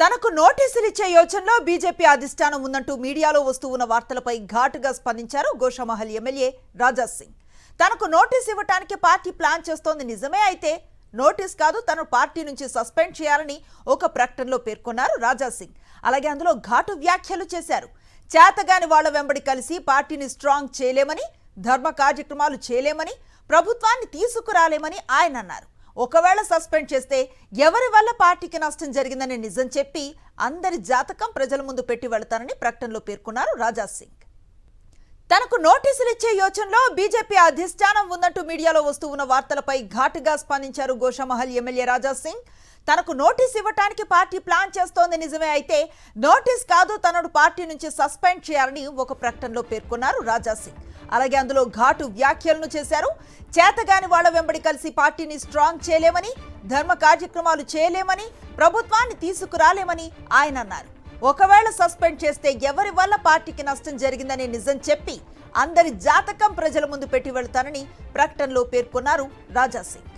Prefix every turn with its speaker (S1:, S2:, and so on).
S1: తనకు నోటీసులు ఇచ్చే యోచనలో బీజేపీ అధిష్టానం ఉందంటూ మీడియాలో వస్తున్న వార్తలపై ఘాటుగా స్పందించారు గోషామహల్ ఎమ్మెల్యే రాజా సింగ్. తనకు నోటీసు ఇవ్వడానికి పార్టీ ప్లాన్ చేస్తోంది నిజమే అయితే నోటీస్ కాదు, తన పార్టీ నుంచి సస్పెండ్ చేయాలని ఒక ప్రకటనలో పేర్కొన్నారు రాజా సింగ్. అలాగే అందులో ఘాటు వ్యాఖ్యలు చేశారు. చేతగాని వాళ్ల వెంబడి కలిసి పార్టీని స్ట్రాంగ్ చేయలేమని, ధర్మ కార్యక్రమాలు చేయలేమని, ప్రభుత్వాన్ని తీసుకురాలేమని ఆయన అన్నారు. ఒకవేళ సస్పెండ్ చేస్తే ఎవరి వల్ల పార్టీకి నష్టం జరిగిందని నిజం చెప్పి అందరి జాతకం ప్రజల ముందు పెట్టి వెళతానని ప్రకటనలో పేర్కొన్నారు రాజా సింగ్. తనకు నోటీసులు ఇచ్చే యోచనలో బీజేపీ అధిష్టానం ఉందంటూ మీడియాలో వస్తున్న వార్తలపై ఘాటుగా స్పందించారు గోషామహల్ ఎమ్మెల్యే రాజా సింగ్. తనకు నోటీస్ ఇవ్వడానికి పార్టీ ప్లాన్ చేస్తోంది నిజమే అయితే నోటీస్ కాదు, తనను పార్టీ నుంచి సస్పెండ్ చేయాలని ఒక ప్రకటనలో పేర్కొన్నారు రాజా సింగ్. అలాగే అందులో ఘాటు వ్యాఖ్యలను చేశారు. చేతగాని వాళ్ల వెంబడి కలిసి పార్టీని స్ట్రాంగ్ చేయలేమని, ధర్మ కార్యక్రమాలు చేయలేమని, ప్రభుత్వాన్ని తీసుకురాలేమని ఆయన అన్నారు. ఒకవేళ సస్పెండ్ చేస్తే ఎవరి వల్ల పార్టీకి నష్టం జరిగిందని నిజం చెప్పి అందరి జాతకం ప్రజల ముందు పెట్టి వెళ్తానని ప్రకటనలో పేర్కొన్నారు రాజా సింగ్.